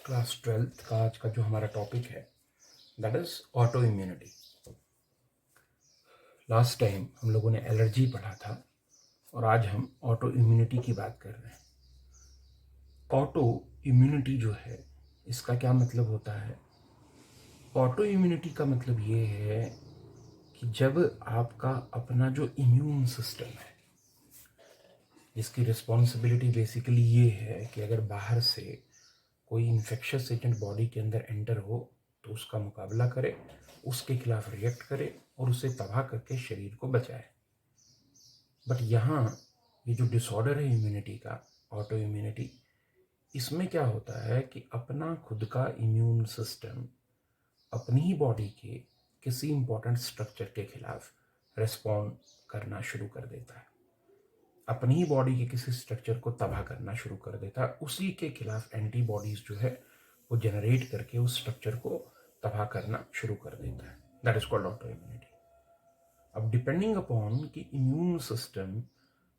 Class 12th का आज का जो हमारा टॉपिक है that is auto immunity. Last time हम लोगों ने एलर्जी पढ़ा था और आज हम ऑटो इम्यूनिटी की बात कर रहे हैं। ऑटो इम्यूनिटी जो है इसका क्या मतलब होता है? ऑटो इम्यूनिटी का मतलब ये है कि जब आपका अपना जो इम्यून सिस्टम है, इसकी रिस्पॉन्सिबिलिटी बेसिकली ये है कि अगर बाहर से कोई इन्फेक्शियस एजेंट बॉडी के अंदर एंटर हो तो उसका मुकाबला करे, उसके खिलाफ रिएक्ट करे और उसे तबाह करके शरीर को बचाए। बट यहाँ ये जो डिसऑर्डर है इम्यूनिटी का, ऑटो इम्यूनिटी, इसमें क्या होता है कि अपना खुद का इम्यून सिस्टम अपनी ही बॉडी के किसी इंपॉर्टेंट स्ट्रक्चर के खिलाफ रिस्पॉन्ड करना शुरू कर देता है, अपनी ही बॉडी के किसी स्ट्रक्चर को तबाह करना शुरू कर देता है, उसी के खिलाफ एंटीबॉडीज जो है वो जनरेट करके उस स्ट्रक्चर को तबाह करना शुरू कर देता है। That is called auto immunity. अब डिपेंडिंग अपॉन कि इम्यून सिस्टम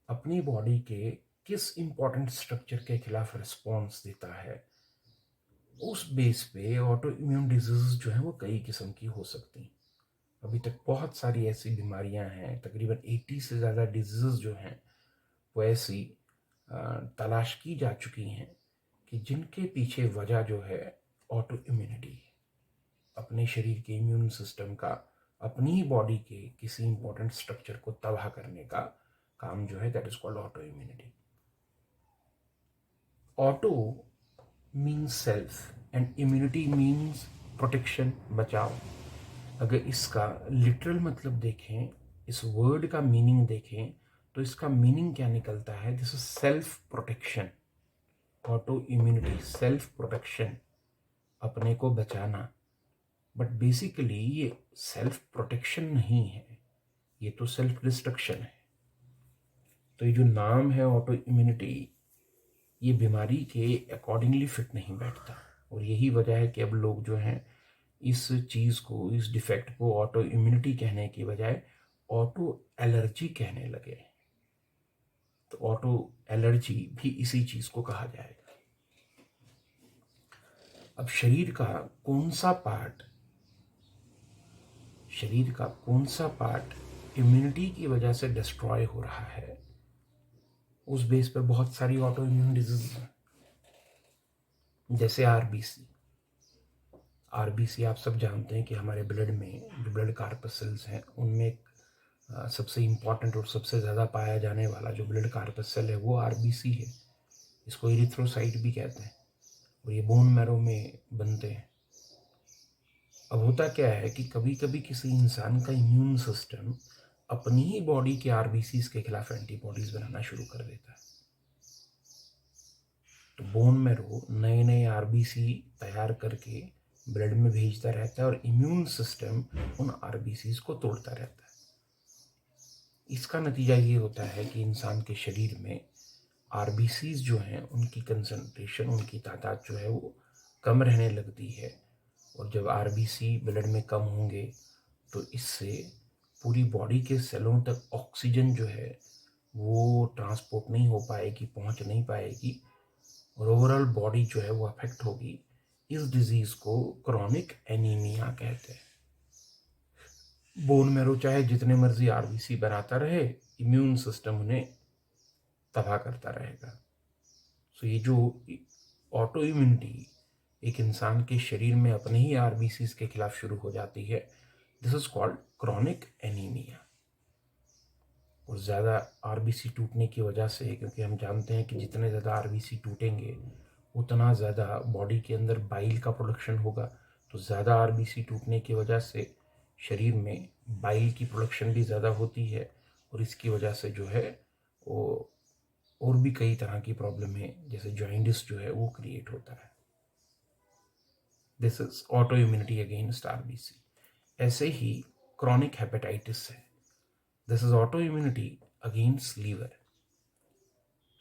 अपनी बॉडी के किस इंपॉर्टेंट स्ट्रक्चर के खिलाफ रिस्पॉन्स देता है, उस बेस पे ऑटो इम्यून डिजीज जो है वो कई किस्म की हो सकती हैं। अभी तक बहुत सारी ऐसी बीमारियां हैं, तकरीबन 80 से ज़्यादा डिजीज जो हैं वो ऐसी तलाश की जा चुकी हैं कि जिनके पीछे वजह जो है ऑटो इम्यूनिटी है। अपने शरीर के इम्यून सिस्टम का अपनी ही बॉडी के किसी इंपॉर्टेंट स्ट्रक्चर को तबाह करने का काम जो है that is called auto immunity. Auto means self and immunity means protection, बचाव। अगर इसका लिटरल मतलब देखें, इस वर्ड का मीनिंग देखें तो इसका मीनिंग क्या निकलता है? This is self protection. Auto immunity self protection, अपने को बचाना। बट बेसिकली ये सेल्फ प्रोटेक्शन नहीं है, ये तो सेल्फ डिस्ट्रक्शन है। तो ये जो नाम है ऑटो इम्यूनिटी, ये बीमारी के अकॉर्डिंगली फिट नहीं बैठता। और यही वजह है कि अब लोग जो हैं इस चीज़ को, इस डिफेक्ट को ऑटो इम्यूनिटी कहने की बजाय ऑटो एलर्जी कहने लगे। तो ऑटो एलर्जी भी इसी चीज़ को कहा जाएगा। अब शरीर का कौन सा पार्ट इम्यूनिटी की वजह से डिस्ट्रॉय हो रहा है, उस बेस पर बहुत सारी ऑटो इम्यून डिजीज हैं। जैसे आरबीसी आप सब जानते हैं कि हमारे ब्लड में जो ब्लड कार्पसेल्स हैं उनमें एक सबसे इम्पॉर्टेंट और सबसे ज़्यादा पाया जाने वाला जो ब्लड कार्पस सेल है वो आरबीसी है। इसको इरिथ्रोसाइट भी कहते हैं और ये बोन मैरो में बनते हैं। अब होता क्या है कि कभी कभी किसी इंसान का इम्यून सिस्टम अपनी ही बॉडी के आरबीसीज के खिलाफ एंटीबॉडीज बनाना शुरू कर देता है। तो बोन मैरो नए नए आरबीसी तैयार करके ब्लड में भेजता रहता है और इम्यून सिस्टम उन आरबीसीज को तोड़ता रहता है। इसका नतीजा ये होता है कि इंसान के शरीर में आरबीसीज जो हैं उनकी कंसंट्रेशन, उनकी तादाद जो है वो कम रहने लगती है। और जब आरबीसी ब्लड में कम होंगे तो इससे पूरी बॉडी के सेलों तक ऑक्सीजन जो है वो ट्रांसपोर्ट नहीं हो पाएगी, पहुंच नहीं पाएगी और ओवरऑल बॉडी जो है वो अफेक्ट होगी। इस डिजीज को क्रॉनिक एनीमिया कहते हैं। बोन मैरो चाहे जितने मर्जी आरबीसी बनाता रहे, इम्यून सिस्टम उन्हें तबाह करता रहेगा। सो ये जो ऑटो इम्यूनिटी एक इंसान के शरीर में अपने ही आरबीसी के खिलाफ शुरू हो जाती है, this is called chronic anaemia. और ज़्यादा आरबीसी टूटने की वजह से, क्योंकि हम जानते हैं कि जितने ज़्यादा आरबीसी टूटेंगे उतना ज़्यादा बॉडी के अंदर बाइल का प्रोडक्शन होगा। तो ज़्यादा आरबीसी टूटने की वजह से शरीर में बाइल की प्रोडक्शन भी ज़्यादा होती है और इसकी वजह से जो है वो और भी कई तरह की प्रॉब्लम है, जैसे जॉइंटिस जो है वो क्रिएट होता है। This is auto immunity against RBC. ऐसे ही क्रॉनिक हेपेटाइटिस है, this is auto immunity against liver.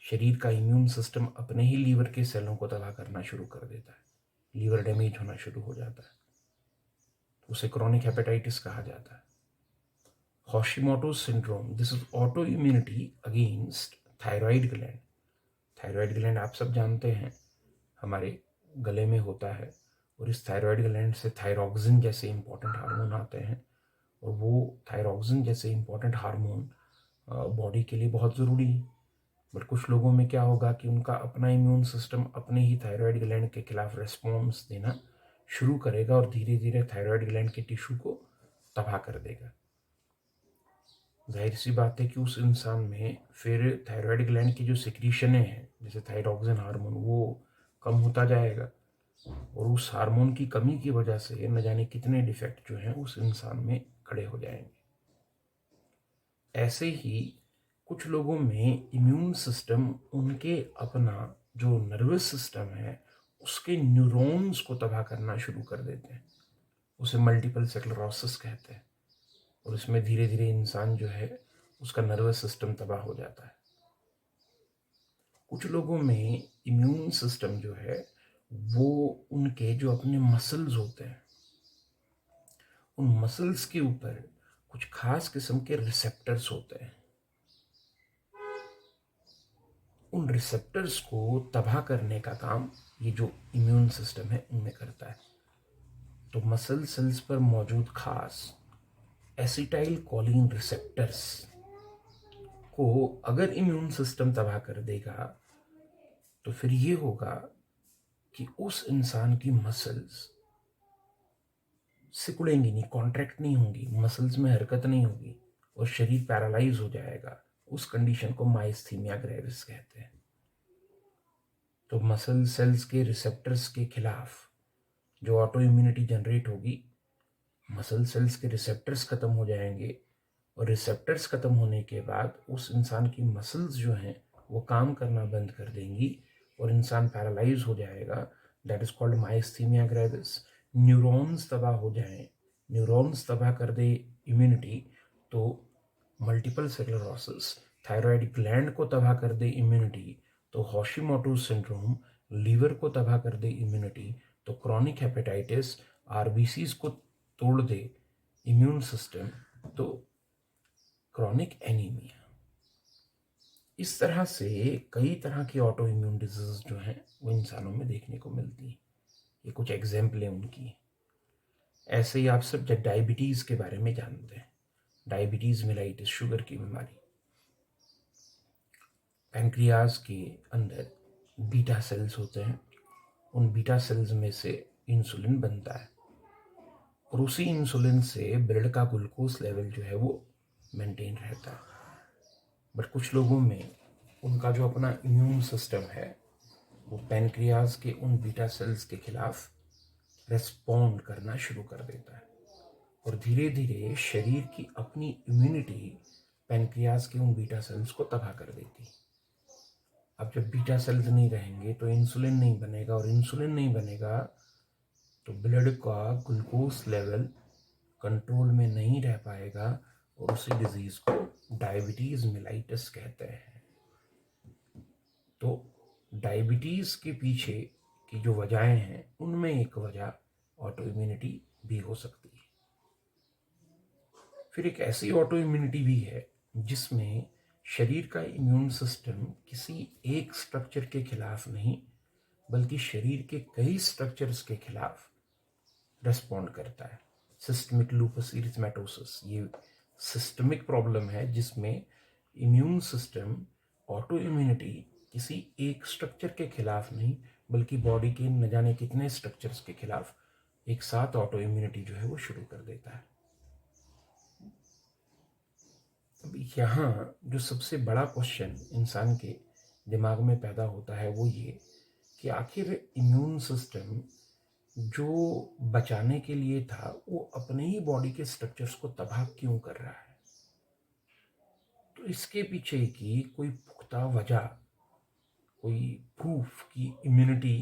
शरीर का इम्यून सिस्टम अपने ही लीवर के सेलों को तबाह करना शुरू कर देता है, लीवर डैमेज होना शुरू हो जाता है, उसे क्रॉनिक हेपेटाइटिस कहा जाता है। Hashimoto's syndrome, this is auto immunity against thyroid gland. Thyroid gland आप सब जानते हैं, हमारे गले में होता है, और इस थायराइड ग्लैंड से थायरॉक्सिन जैसे इंपॉर्टेंट हार्मोन आते हैं, और वो थायरॉक्सिन जैसे इंपॉर्टेंट हार्मोन बॉडी के लिए बहुत ज़रूरी है। बट कुछ लोगों में क्या होगा कि उनका अपना इम्यून सिस्टम अपने ही थायराइड ग्लैंड के खिलाफ रेस्पॉन्स देना शुरू करेगा और धीरे धीरे थायराइड ग्लैंड के टिश्यू को तबाह कर देगा। जाहिर सी बात है कि उस इंसान में फिर थायराइड ग्लैंड की जो सिक्रीशनें हैं, जैसे थायरॉक्सिन हार्मोन, वो कम होता जाएगा, और उस हार्मोन की कमी की वजह से न जाने कितने डिफेक्ट जो हैं उस इंसान में खड़े हो जाएंगे। ऐसे ही कुछ लोगों में इम्यून सिस्टम उनके अपना जो नर्वस सिस्टम है उसके न्यूरॉन्स को तबाह करना शुरू कर देते हैं। उसे मल्टीपल स्क्लेरोसिस कहते हैं, और इसमें धीरे धीरे इंसान जो है उसका नर्वस सिस्टम तबाह हो जाता है। कुछ लोगों में इम्यून सिस्टम जो है वो उनके जो अपने मसल्स होते हैं, उन मसल्स के ऊपर कुछ खास किस्म के रिसेप्टर्स होते हैं। उन रिसेप्टर्स को तबाह करने का काम ये जो इम्यून सिस्टम है उनमें करता है। तो मसल सेल्स पर मौजूद खास एसिटाइल कोलिन रिसेप्टर्स को अगर इम्यून सिस्टम तबाह कर देगा तो फिर ये होगा कि उस इंसान की मसल्स सिकुड़ेंगी नहीं, कॉन्ट्रैक्ट नहीं होंगी, मसल्स में हरकत नहीं होगी, और शरीर पैरालाइज हो जाएगा। उस कंडीशन को माइस्थीमिया ग्रेविस कहते हैं। तो मसल सेल्स के रिसेप्टर्स के खिलाफ जो ऑटो इम्यूनिटी जनरेट होगी, मसल सेल्स के रिसेप्टर्स खत्म हो जाएंगे, और रिसेप्टर्स खत्म होने के बाद उस इंसान की मसल्स जो हैं वो काम करना बंद कर देंगी और इंसान पैरालाइज हो जाएगा। That is called myasthenia gravis. Neurons तबाह हो जाएं, न्यूरॉन्स तबाह कर दे इम्यूनिटी तो मल्टीपल स्क्लेरोसिस, थायराइड ग्लैंड को तबाह कर दे इम्यूनिटी तो हॉशिमोटो सिंड्रोम, लीवर को तबाह कर दे इम्यूनिटी तो क्रॉनिक हेपेटाइटिस, आरबीसीज को तोड़ दे इम्यून सिस्टम तो क्रॉनिक एनीमिया। इस तरह से कई तरह की ऑटो इम्यून डिजीज जो हैं वो इंसानों में देखने को मिलती हैं। ये कुछ एग्जाम्पलें उनकी। ऐसे ही आप सब जब डायबिटीज़ के बारे में जानते हैं, डायबिटीज़ मेलाइटिस, शुगर की बीमारी, पैंक्रियाज के अंदर बीटा सेल्स होते हैं। उन बीटा सेल्स में से इंसुलिन बनता है, और उसी इंसुलिन से ब्लड का ग्लूकोज लेवल जो है वो मेंटेन रहता है। बट कुछ लोगों में उनका जो अपना इम्यून सिस्टम है वो पैंक्रियाज के उन बीटा सेल्स के खिलाफ रेस्पॉन्ड करना शुरू कर देता है, और धीरे धीरे शरीर की अपनी इम्यूनिटी पैंक्रियाज के उन बीटा सेल्स को तबाह कर देती है। अब जब बीटा सेल्स नहीं रहेंगे तो इंसुलिन नहीं बनेगा, और इंसुलिन नहीं बनेगा तो ब्लड का ग्लूकोज लेवल कंट्रोल में नहीं रह पाएगा, और उसी डिजीज को डायबिटीज मेलाइटिस कहते हैं। तो डायबिटीज के पीछे की जो वजहें हैं उनमें एक वजह ऑटो इम्यूनिटी भी हो सकती है। फिर एक ऐसी ऑटो इम्यूनिटी भी है जिसमें शरीर का इम्यून सिस्टम किसी एक स्ट्रक्चर के खिलाफ नहीं बल्कि शरीर के कई स्ट्रक्चर्स के खिलाफ रेस्पॉन्ड करता है। सिस्टमिक लूपस इरिथमेटोसिस ये सिस्टमिक प्रॉब्लम है जिसमें इम्यून सिस्टम ऑटो इम्यूनिटी किसी एक स्ट्रक्चर के खिलाफ नहीं बल्कि बॉडी के न जाने कितने स्ट्रक्चर्स के खिलाफ एक साथ ऑटो इम्यूनिटी जो है वो शुरू कर देता है। अब यहाँ जो सबसे बड़ा क्वेश्चन इंसान के दिमाग में पैदा होता है वो ये कि आखिर इम्यून सिस्टम जो बचाने के लिए था वो अपने ही बॉडी के स्ट्रक्चर्स को तबाह क्यों कर रहा है। तो इसके पीछे की कोई पुख्ता वजह, कोई प्रूफ कि इम्यूनिटी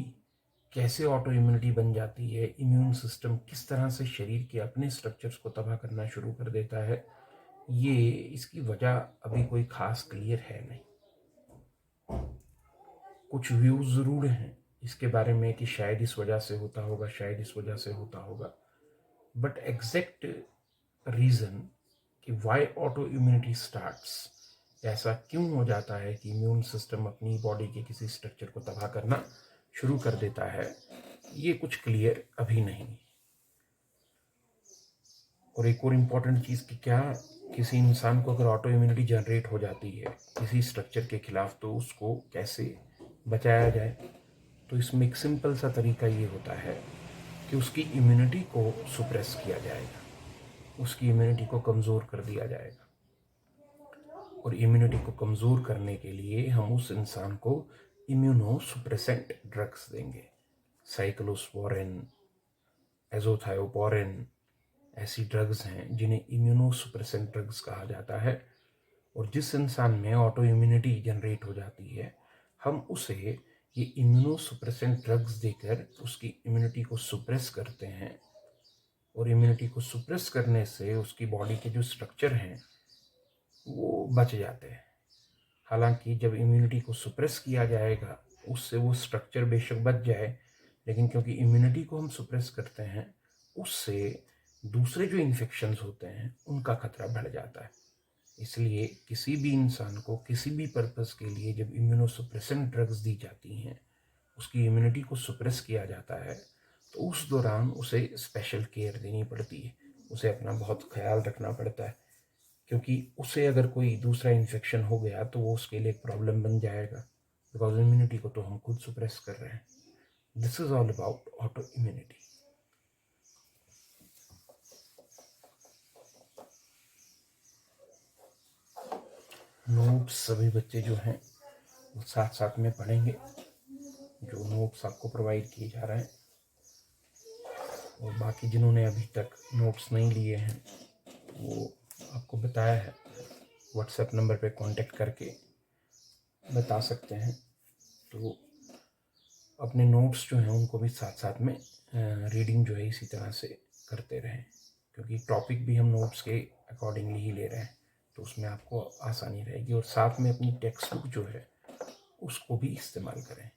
कैसे ऑटो इम्यूनिटी बन जाती है, इम्यून सिस्टम किस तरह से शरीर के अपने स्ट्रक्चर्स को तबाह करना शुरू कर देता है, ये इसकी वजह अभी कोई खास क्लियर है नहीं। कुछ व्यूज ज़रूर हैं इसके बारे में कि शायद इस वजह से होता होगा, शायद इस वजह से होता होगा, बट एग्जैक्ट रीज़न कि वाई ऑटो इम्यूनिटी स्टार्ट्स, ऐसा क्यों हो जाता है कि इम्यून सिस्टम अपनी बॉडी के किसी स्ट्रक्चर को तबाह करना शुरू कर देता है, ये कुछ क्लियर अभी नहीं। और एक और इम्पॉर्टेंट चीज़ कि क्या किसी इंसान को अगर ऑटो इम्यूनिटी जनरेट हो जाती है किसी स्ट्रक्चर के खिलाफ, तो उसको कैसे बचाया जाए। तो इसमें एक सिंपल सा तरीका ये होता है कि उसकी इम्यूनिटी को सुप्रेस किया जाएगा, उसकी इम्यूनिटी को कमज़ोर कर दिया जाएगा। और इम्यूनिटी को कमज़ोर करने के लिए हम उस इंसान को इम्यूनो सुप्रेसेंट ड्रग्स देंगे। साइक्लोस्पोरिन, एज़ोथायोपोरिन, ऐसी ड्रग्स हैं जिन्हें इम्यूनो सुप्रेसेंट ड्रग्स कहा जाता है। और जिस इंसान में ऑटो इम्यूनिटी जनरेट हो जाती है, हम उसे ये इम्यूनो सुप्रेसेंट ड्रग्स देकर उसकी इम्यूनिटी को सुप्रेस करते हैं। और इम्यूनिटी को सुप्रेस करने से उसकी बॉडी के जो स्ट्रक्चर हैं वो बच जाते हैं। हालांकि जब इम्यूनिटी को सुप्रेस किया जाएगा, उससे वो स्ट्रक्चर बेशक बच जाए, लेकिन क्योंकि इम्यूनिटी को हम सुप्रेस करते हैं, उससे दूसरे जो इन्फेक्शंस होते हैं उनका खतरा बढ़ जाता है। इसलिए किसी भी इंसान को किसी भी पर्पस के लिए जब इम्यूनोसुप्रेसेंट ड्रग्स दी जाती हैं, उसकी इम्यूनिटी को सुप्रेस किया जाता है, तो उस दौरान उसे स्पेशल केयर देनी पड़ती है, उसे अपना बहुत ख्याल रखना पड़ता है, क्योंकि उसे अगर कोई दूसरा इन्फेक्शन हो गया तो वो उसके लिए एक प्रॉब्लम बन जाएगा, बिकॉज इम्यूनिटी को तो हम खुद सुप्रेस कर रहे हैं। This is all about auto immunity. Notes सभी बच्चे जो हैं वो साथ साथ में पढ़ेंगे, जो नोट्स आपको प्रोवाइड किए जा रहे हैं। और बाकी जिन्होंने अभी तक नोट्स नहीं लिए हैं, वो आपको बताया है, व्हाट्सएप नंबर पे कांटेक्ट करके बता सकते हैं। तो अपने नोट्स जो हैं उनको भी साथ साथ में रीडिंग जो है इसी तरह से करते रहें, क्योंकि टॉपिक भी हम नोट्स के अकॉर्डिंगली ही ले रहे हैं, तो उसमें आपको आसानी रहेगी। और साथ में अपनी टेक्स्ट बुक जो है उसको भी इस्तेमाल करें।